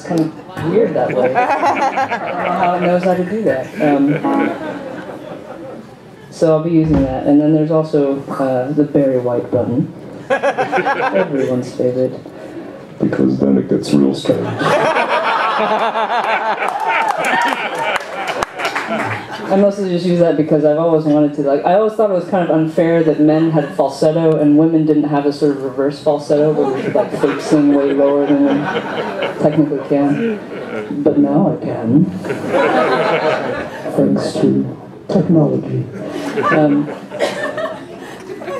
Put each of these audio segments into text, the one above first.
kind of weird that way. I don't know how it knows how to do that. So I'll be using that. And then there's also the Barry White button. Everyone's favorite. Because then it gets real strange. I mostly just use that because I've always wanted to, like, I always thought it was kind of unfair that men had falsetto and women didn't have a sort of reverse falsetto, but we could, like, fake sing way lower than we technically can. But now I can. Thanks to technology.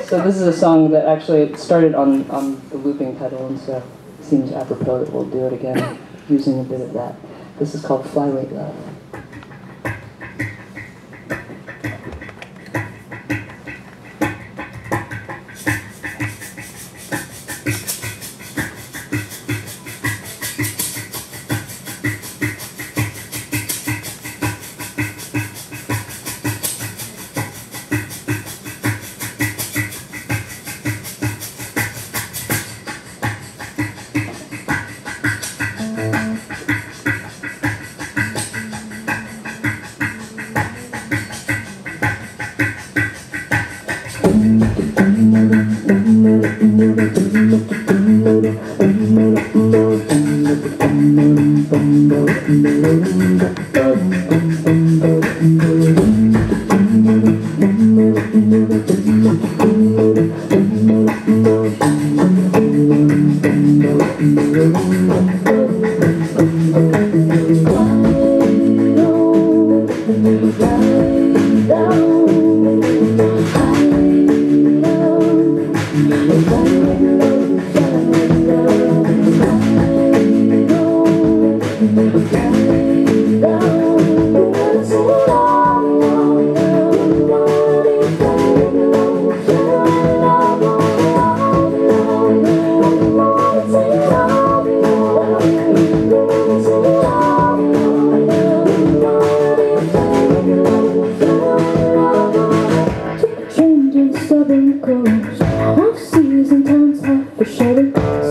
So this is a song that actually started on the looping pedal, and so it seems apropos that we'll do it again using a bit of that. This is called Flyweight Love.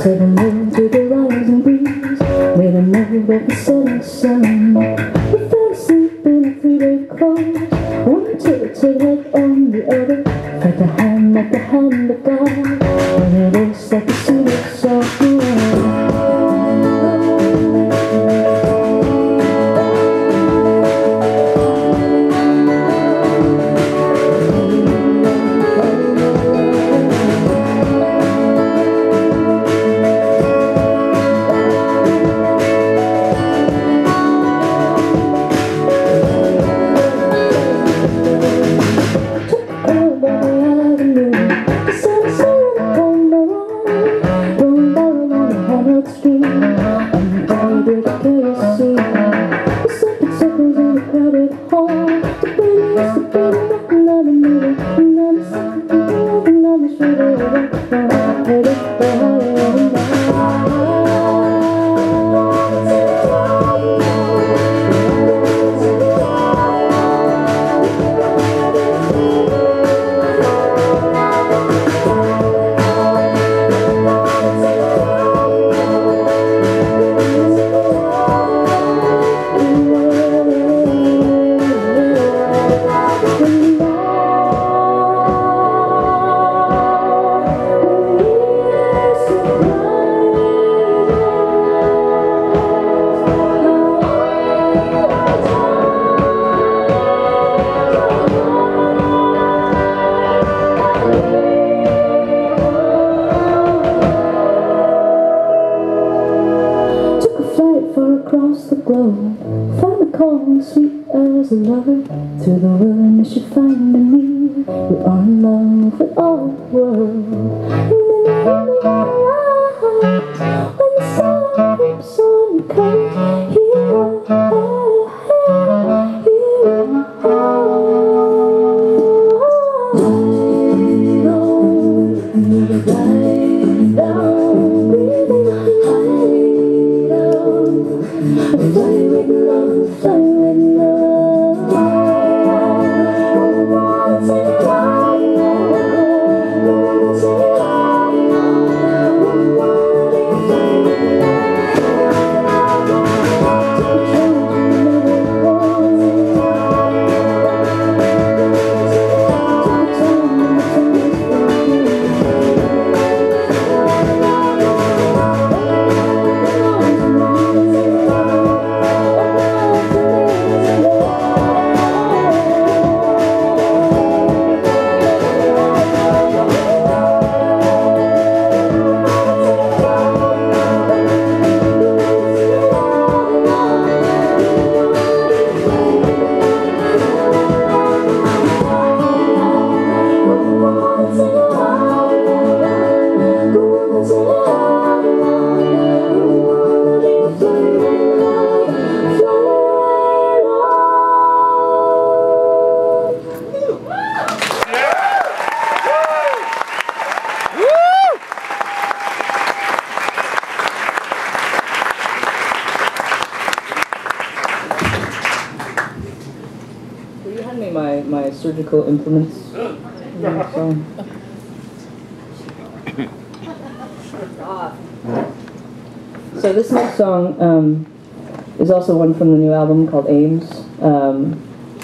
Say surgical implements in the song. So this next song is also one from the new album called Ames.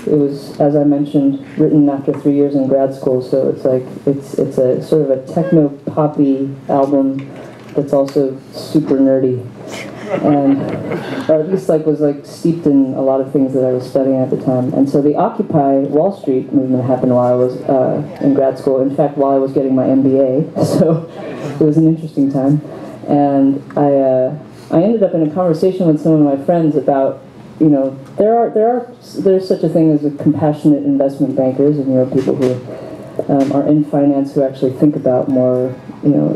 It was, as I mentioned, written after 3 years in grad school, so it's like it's a sort of a techno poppy album that's also super nerdy, and or at least was steeped in a lot of things that I was studying at the time. And so the Occupy Wall Street movement happened while I was in grad school. In fact, while I was getting my MBA, so it was an interesting time. And I ended up in a conversation with some of my friends about, there's such a thing as a compassionate investment bankers, and people who are in finance who actually think about more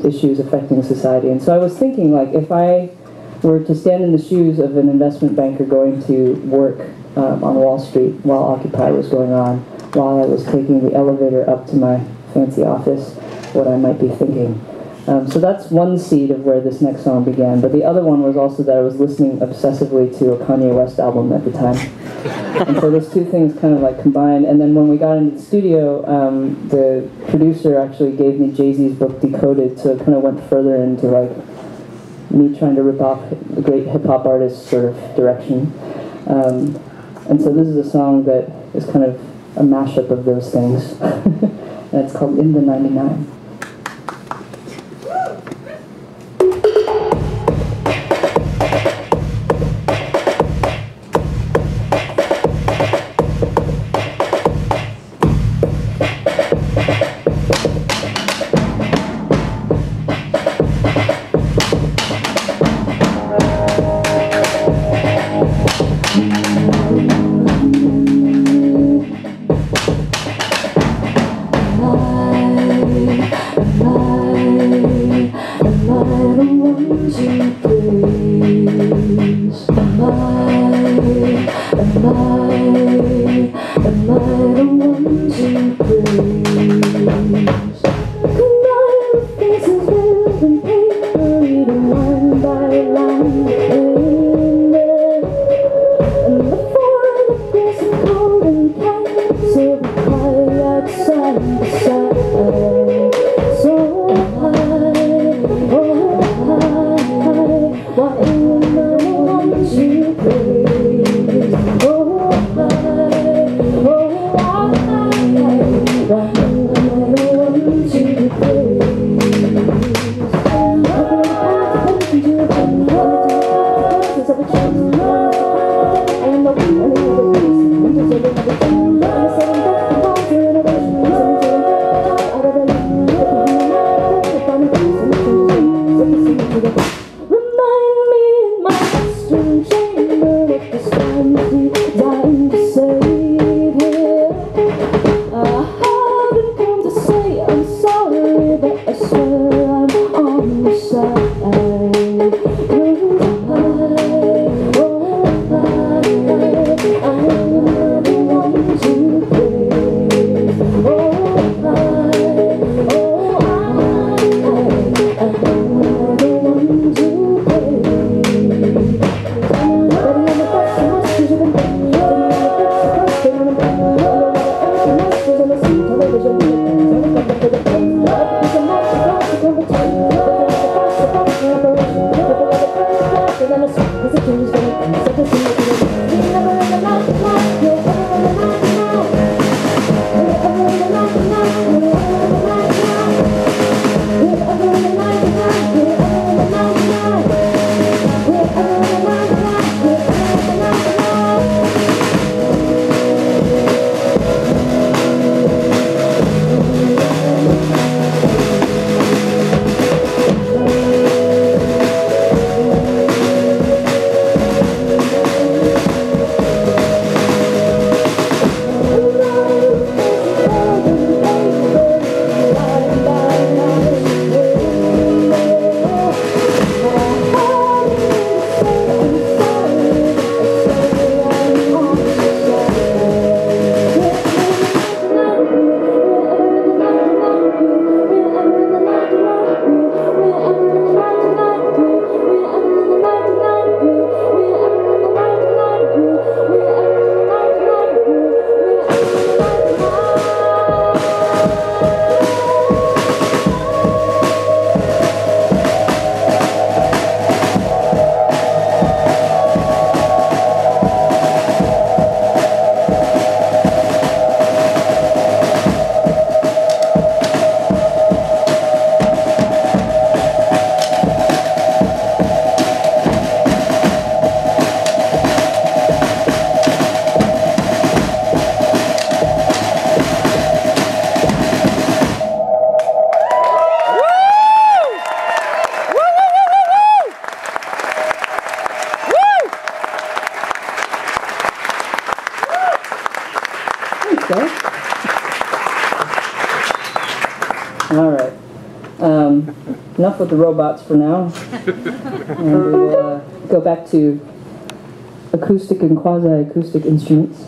issues affecting society. And so I was thinking, if I were to stand in the shoes of an investment banker going to work on Wall Street while Occupy was going on, while I was taking the elevator up to my fancy office, what I might be thinking. So that's one seed of where this next song began. But the other one was also that I was listening obsessively to a Kanye West album at the time. And so those two things kind of combined. And then when we got into the studio, the producer actually gave me Jay-Z's book Decoded, so it kind of went further into me trying to rip off a great hip-hop artist sort of direction. And so this is a song that is kind of a mashup of those things. And it's called In the 99. enough with the robots for now. And we will go back to acoustic and quasi-acoustic instruments.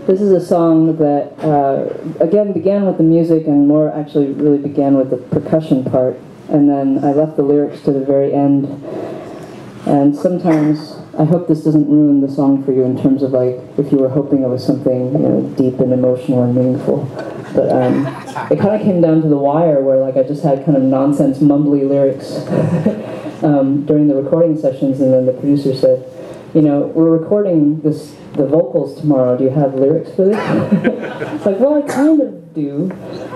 This is a song that, again, began with the music and more actually really began with the percussion part. And then I left the lyrics to the very end. And sometimes, I hope this doesn't ruin the song for you in terms of like, if you were hoping it was something, you know, deep and emotional and meaningful. But it kind of came down to the wire where like I just had kind of nonsense mumbly lyrics during the recording sessions, and then the producer said, you know, we're recording the vocals tomorrow, do you have lyrics for this? It's like, well, I kind of do.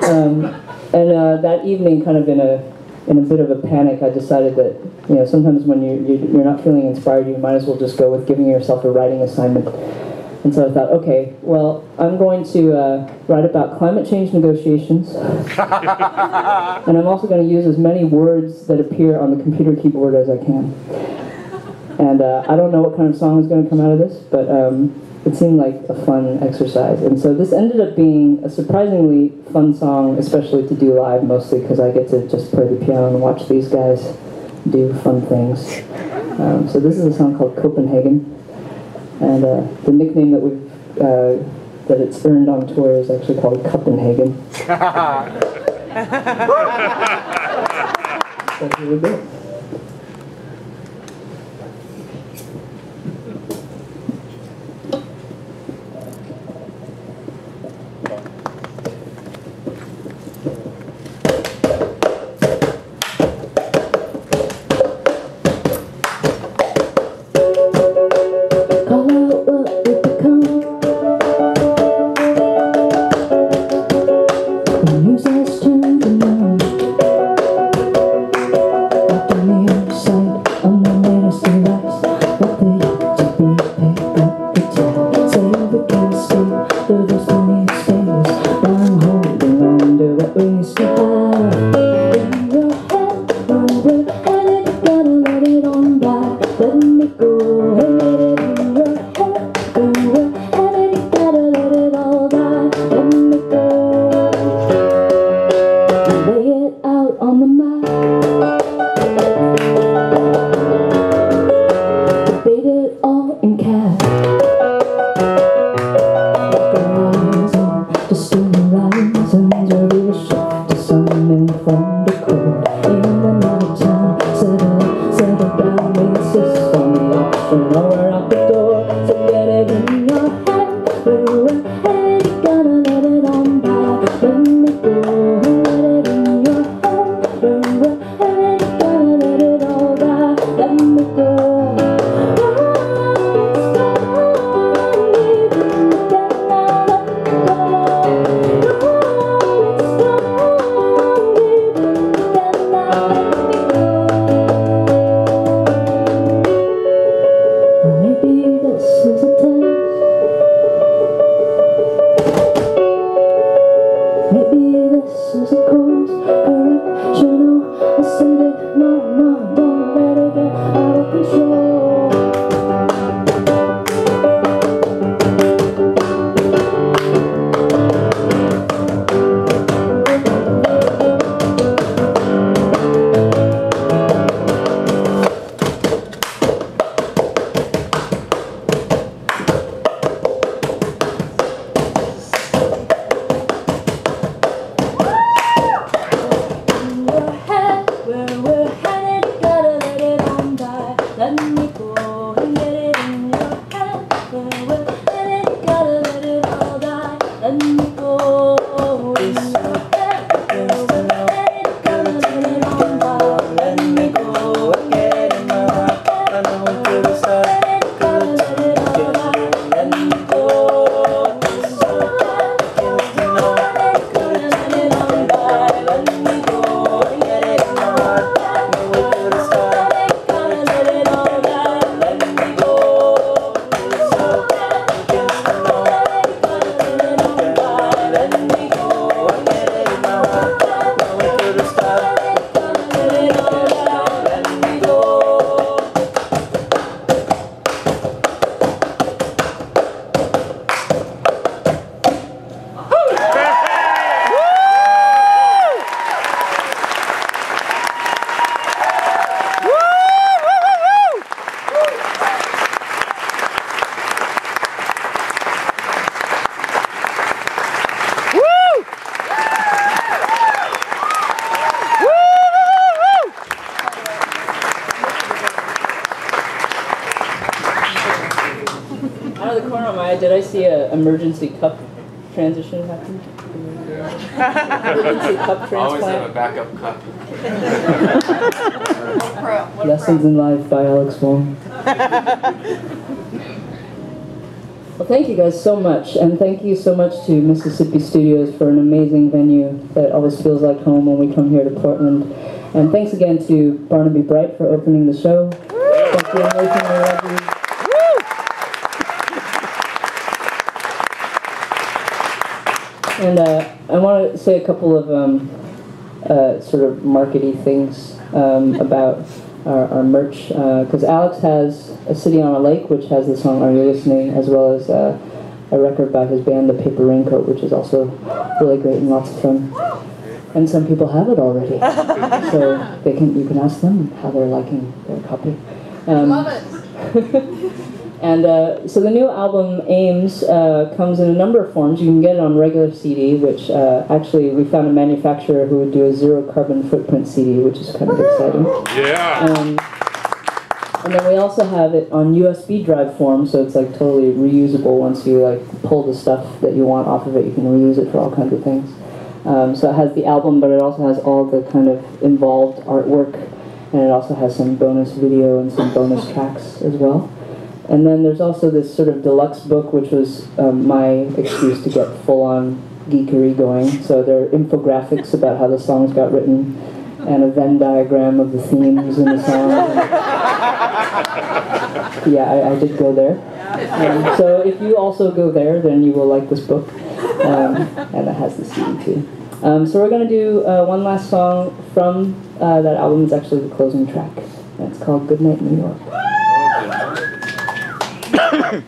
And that evening, kind of in a bit of a panic, I decided that, you know, sometimes when you're not feeling inspired, you might as well just go with giving yourself a writing assignment. And so I thought, okay, well, I'm going to write about climate change negotiations. And I'm also going to use as many words that appear on the computer keyboard as I can. And I don't know what kind of song is going to come out of this, but it seemed like a fun exercise. And so this ended up being a surprisingly fun song, especially to do live, mostly because I get to just play the piano and watch these guys do fun things. So this is a song called Copenhagen. And the nickname that we've that it's earned on tour is actually called Copenhagen. So here we go. did I see an emergency cup transition happen? Emergency cup Always have a transplant. backup cup. Lessons in Life by Alex Wong. Well, thank you guys so much, and thank you so much to Mississippi Studios for an amazing venue that always feels like home when we come here to Portland. And thanks again to Barnaby Bright for opening the show. Thank you, Nathan, I love you. And I want to say a couple of sort of markety things about our merch, because Alex has A City on a Lake, which has the song Are You Listening, as well as a record by his band, The Paper Raincoat, which is also really great and lots of fun. And some people have it already, so you can ask them how they're liking their copy. Love it. And so the new album, Ames, comes in a number of forms. You can get it on regular CD, which actually we found a manufacturer who would do a zero carbon footprint CD, which is kind of exciting. Yeah. And then we also have it on USB drive form, so it's like totally reusable. Once you like pull the stuff that you want off of it, you can reuse it for all kinds of things. So it has the album, but it also has all the kind of involved artwork, and it also has some bonus video and some bonus tracks as well. And then there's also this sort of deluxe book, which was my excuse to get full-on geekery going. So there are infographics about how the songs got written, and a Venn diagram of the themes in the songs. Yeah, I did go there. So if you also go there, then you will like this book. And it has the CD too. So we're going to do one last song from that album. It's actually the closing track. And it's called Goodnight New York. Goodbye.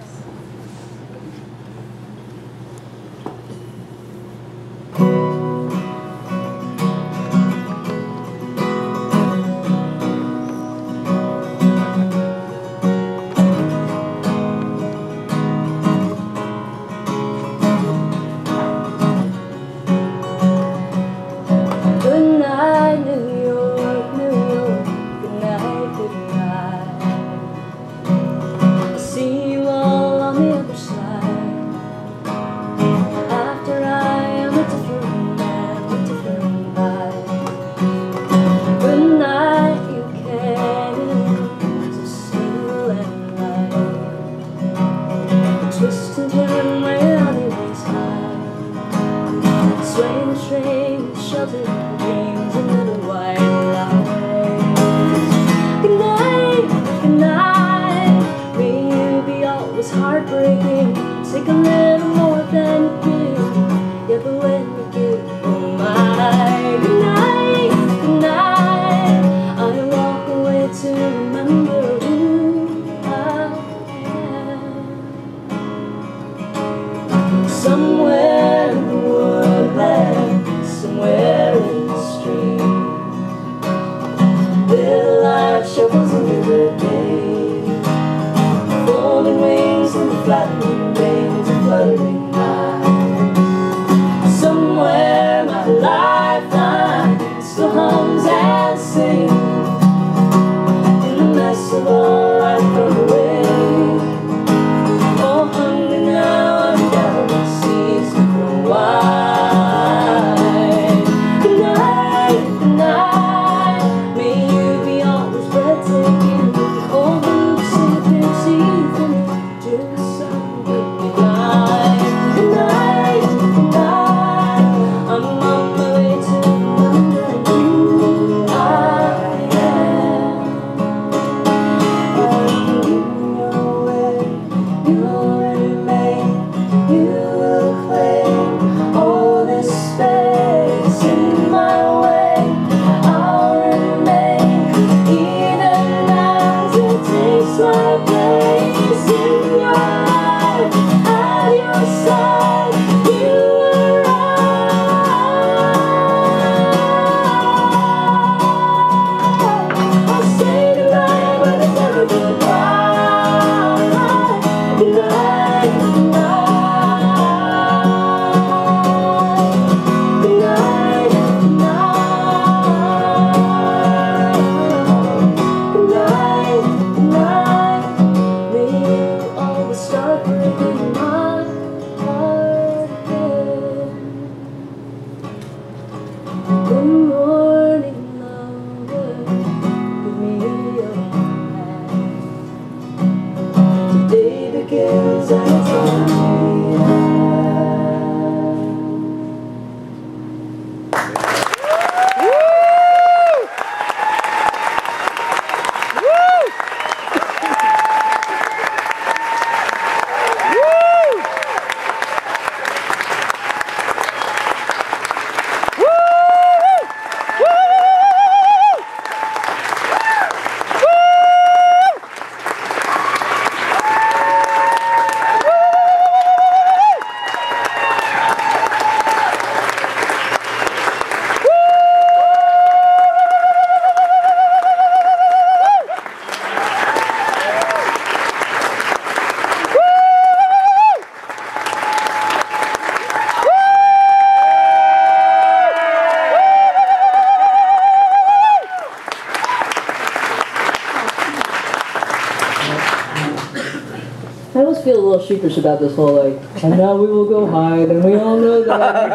feel a little sheepish about this whole like, and now we will go hide, and we all know that I make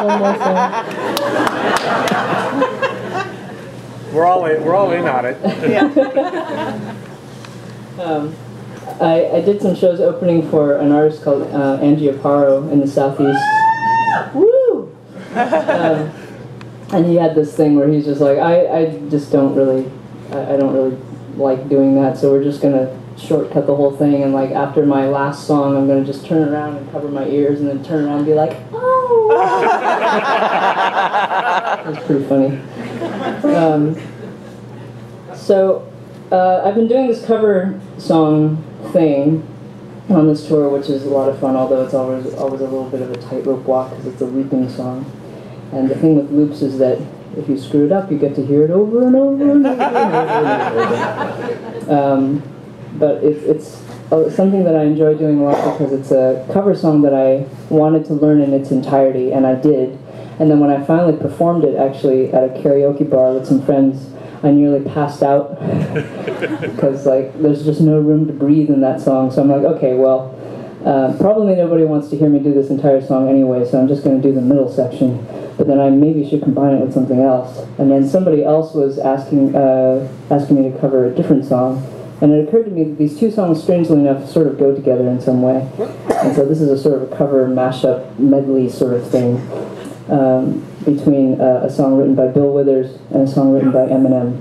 the music, We're all in on it. I did some shows opening for an artist called Angie Aparo in the Southeast. Woo! And he had this thing where he's just like, I just don't really, I don't really like doing that, so we're just gonna shortcut the whole thing, and like after my last song I'm gonna just turn around and cover my ears and then turn around and be like, oh! That's pretty funny. I've been doing this cover song thing on this tour, which is a lot of fun, although it's always a little bit of a tightrope walk because it's a looping song. And the thing with loops is that if you screw it up, you get to hear it over and over and over and over. But it's something that I enjoy doing a lot because it's a cover song that I wanted to learn in its entirety, and I did. And then when I finally performed it, actually, at a karaoke bar with some friends, I nearly passed out because like there's just no room to breathe in that song. So I'm like, okay, well, probably nobody wants to hear me do this entire song anyway, so I'm just going to do the middle section. But then I maybe should combine it with something else. And then somebody else was asking me to cover a different song, and it occurred to me that these two songs, strangely enough, sort of go together in some way. And so this is a sort of a cover mashup medley sort of thing. Between a song written by Bill Withers and a song written by Eminem.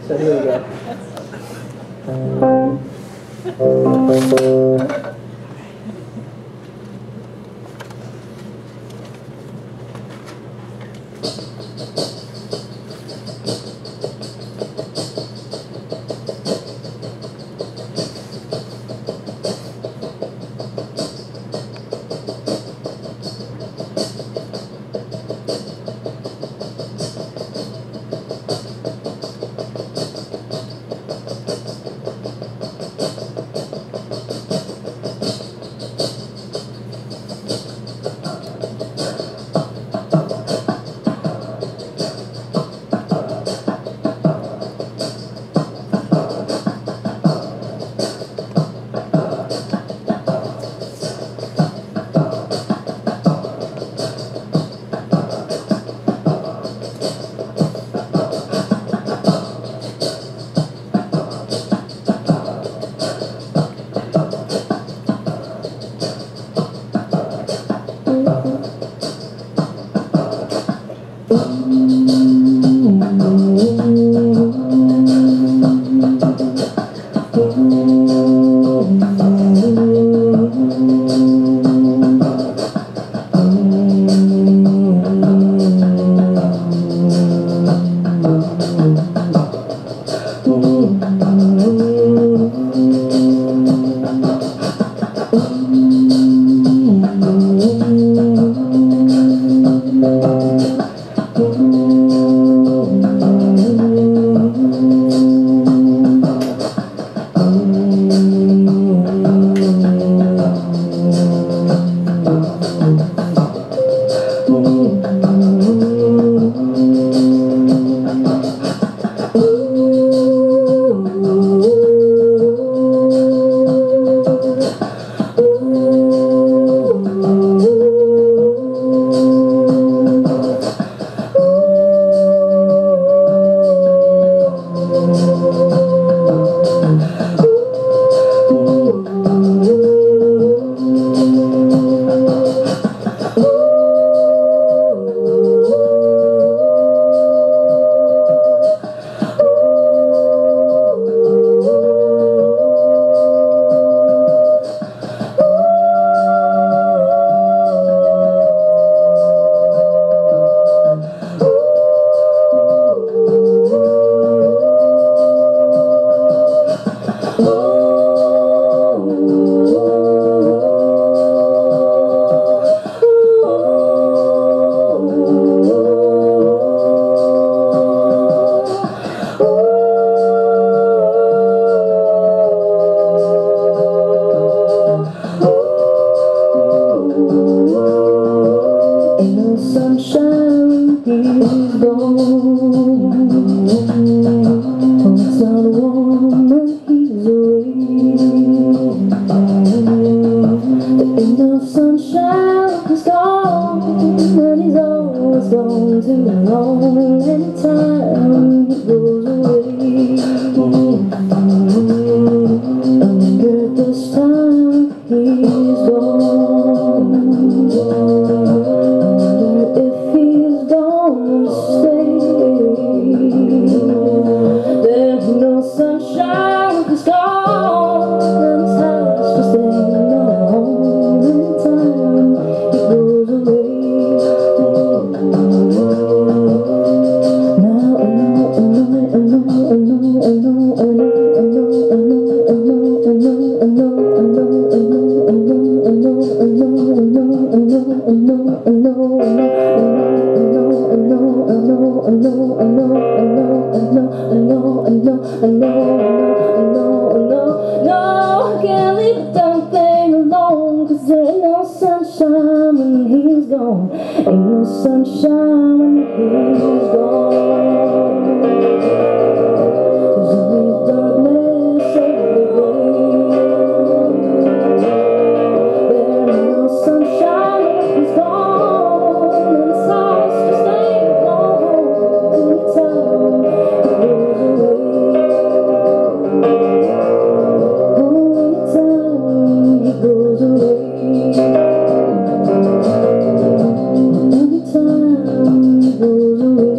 So here we go. It's not warm. gone too long, and time goes away. Under this time he's gone. Wonder if he's gonna stay. There's no sunshine, he's gone, and time's just ain't no home, and time it goes away. Now I can't leave the damn thing alone, 'cause there ain't no sunshine when he's gone. Ain't no sunshine when he's gone. There's only darkness every day. There ain't no sunshine when he's gone, and the stars just ain't gone. Any time it goes away. It goes away. Every time it goes away.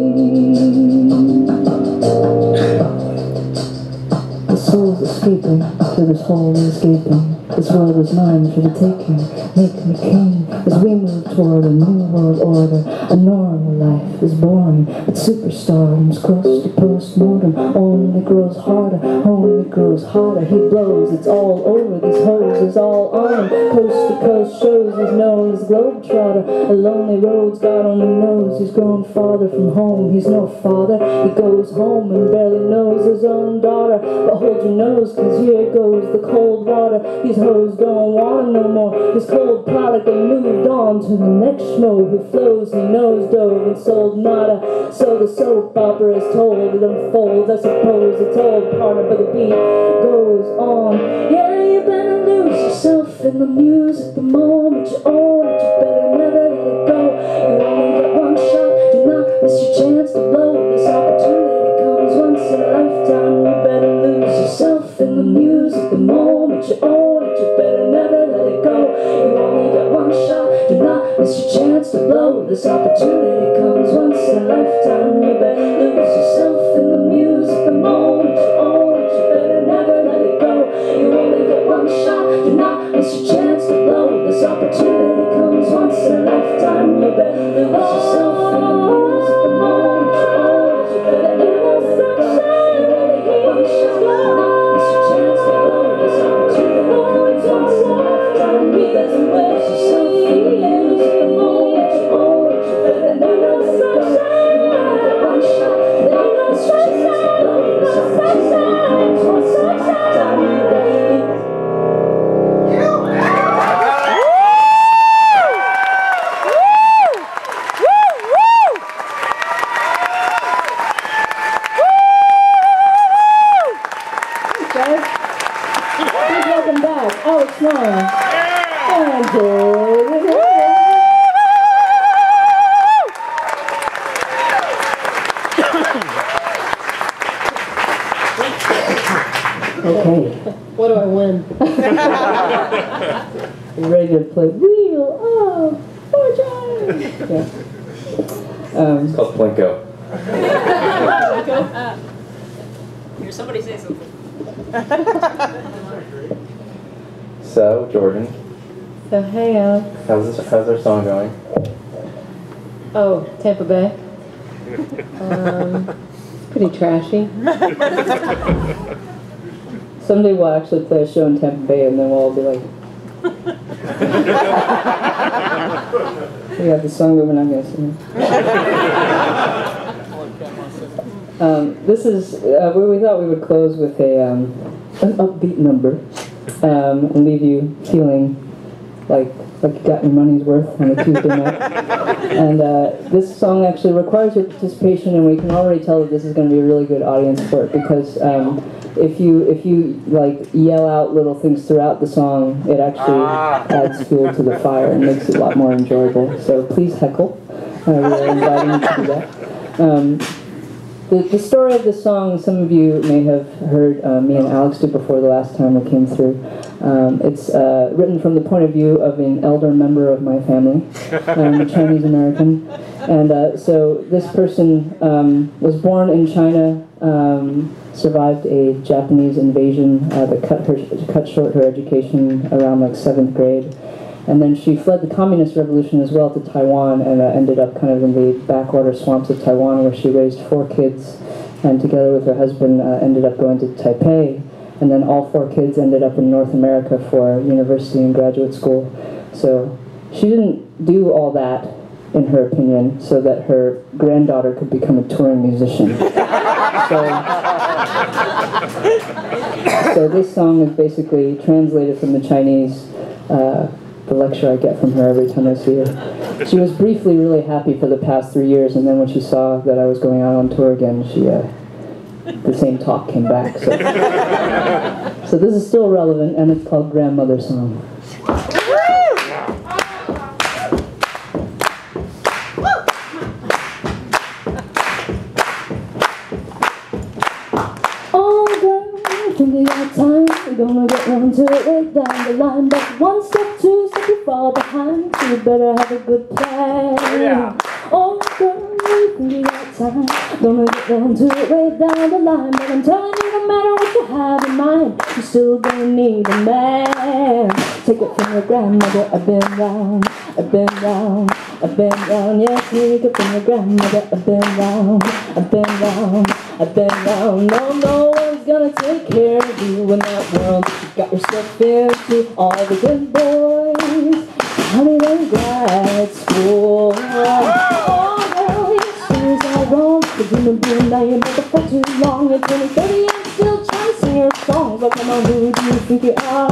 The soul's escaping through this hole escaping. This world is mine for the taking. Make me king as we move toward a new world order. A normal life is boring, but superstardom's close to post-mortem. Only grows harder, only grows hotter. He blows, it's all over. These hoes is all on him. Coast to coast shows, he's known as Globetrotter. A lonely road's God only knows. He's grown farther from home, he's no father. He goes home and barely knows his own daughter. But hold your nose, 'cause here goes the cold water. These hoes don't want him no more. His cold product, they moved on to the next schmo who flows. He nose dove and sold nada. So the soap opera is told, it unfolds. I suppose it's all part of, but the beat goes on. Yeah, you better lose yourself in the music the moment you own it. You better never let it go. You only get one shot, do not miss your chance to blow. This opportunity comes once in a lifetime. You better lose yourself in the music the moment you own it. You better never let it go. You only get one shot, do not miss your chance to blow. This opportunity comes once in a lifetime. You better lose yourself in the music the moment you own it. You better never let it go. You only get one shot, do not miss your chance to blow. This opportunity comes once in a lifetime. You better lose yourself in the music the moment you own it. You better never let it go. You only get one shot, do not miss your chance to blow. This opportunity comes once in a lifetime. You better lose yourself in the music the moment you own it. You better never let it go. You only get one shot, do not miss your chance to blow. This opportunity comes once in a lifetime. You better lose. Welcome back, Alex Wong. And okay. What do I win? You ready to play Wheel of Fortune? Yeah. It's called Plinko. Hear somebody say something. So, Jordan, So hey, how's our song going? oh, Tampa Bay. Pretty trashy. Someday we'll actually play a show in Tampa Bay, and then we'll all be like, we got the song, but we're not gonna sing it. This is where we thought we would close with an upbeat number, and leave you feeling like you got your money's worth on a Tuesday night. And this song actually requires your participation, and we can already tell that this is going to be a really good audience for it, because if you like yell out little things throughout the song, it actually adds fuel to the fire and makes it a lot more enjoyable. So please heckle. Really inviting me to do that. The story of the song, some of you may have heard me and Alex do before the last time we came through. It's written from the point of view of an elder member of my family, a Chinese American. And so this person was born in China, survived a Japanese invasion that cut short her education around like 7th grade. And then she fled the Communist Revolution as well to Taiwan and ended up kind of in the backwater swamps of Taiwan, where she raised 4 kids and together with her husband ended up going to Taipei. And then all 4 kids ended up in North America for university and graduate school. So she didn't do all that, in her opinion, so that her granddaughter could become a touring musician. So this song is basically translated from the Chinese, the lecture I get from her every time I see her. She was briefly really happy for the past 3 years, and then when she saw that I was going out on tour again, the same talk came back. So this is still relevant, and it's called Grandmother Song. We got time, we're gonna get one to it way down the line. But 1 step, 2 step, you fall behind, so you better have a good plan. Yeah. Oh girl, we got time, gonna get one to it way down the line. But I'm telling you, no matter what you have in mind, you're still gonna need a man. Take it from your grandmother, I've been round, I've been round, I've been round. Yeah, take it from your grandmother, I've been round, I've been round, I've been round. No one's gonna take care of you in that world you got yourself into. All the good boys, honey, they grad school. Oh girl, your shoes are wrong. You've been doing now, you've been for too long. You're 20, 30 and still trying to sing your songs. But come on, who do you think you are?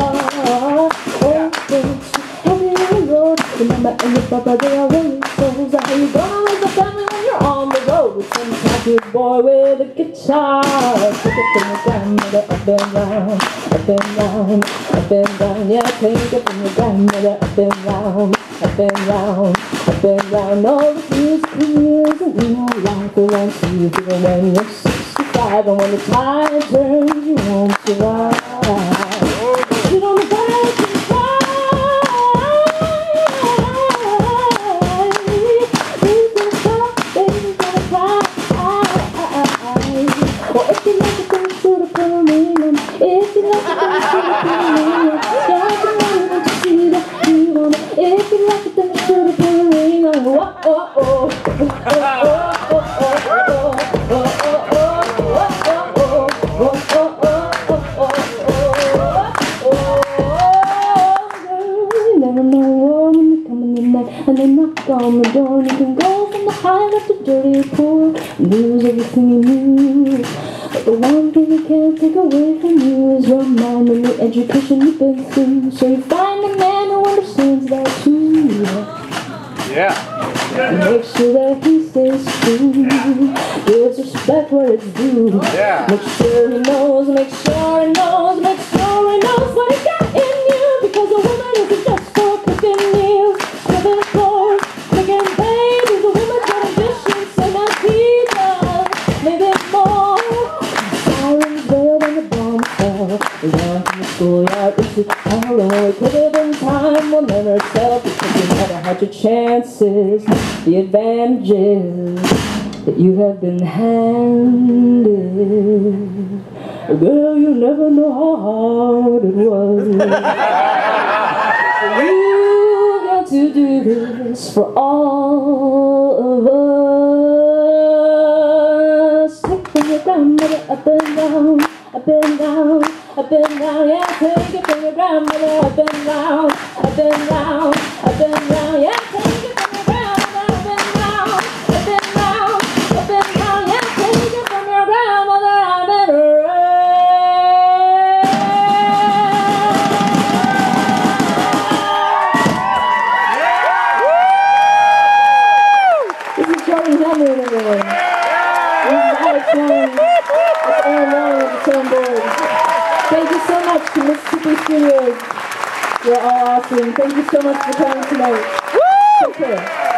Oh, don't you have it on the road? Your mama and your papa, they are really souls. How you gonna raise a family when you're on the road with some tattooed boy with a guitar? Take it from your grandmother, I've been round, I've been round, I've been round. Yeah, take it from your grandmother, I've been round, I've been round, I've been round. All the musical years in your life will run to you even when you're 65. And when the tide turns, you won't survive. Sit on the back and cry. Baby's gonna cry, baby's gonna cry. Well, if you like it, then you should have put a ring on. If you like it, then you should have put a ring on. Yeah, I can really want to see that you want it. If you like it, then you should have put a ring on. Oh, oh, oh, oh, oh, oh, oh, and they knock on the door, and you can go from the high left to dirty poor, lose everything you knew. But the one thing you can't take away from you is your mind and the education you've been through. So you find a man who understands that too. Yeah. And make sure that he stays true. Gives respect where it's due. Yeah. Make sure he knows, make sure he knows, make sure he knows what he got in you. Because a woman isn't just for cooking meals, scrubbing floors, making babies. A woman's got ambitions and a pizza, maybe more. Sirens wailed and the bomb fell. We ran from the schoolyard into hell, and when we could have been time, we'll never tell. Because you never had your chances, the advantages that you have been handed. Girl, you never know how hard it was. You got to do this for all of us. Take from your grandmother, up and down, up and down, up and down. Yeah, take it from your grandmother, up and down, up and down, up and down. Yeah, take it from your grandmother, up and down, up and down, up and down. Yeah, take it from your grandmother, up and down. This is Hamlin, everyone. This is Alex Wong. It's Aaron Wong on the trombone. Thank you so much to Mississippi Studios. You're all awesome. Thank you so much for coming tonight. Take care.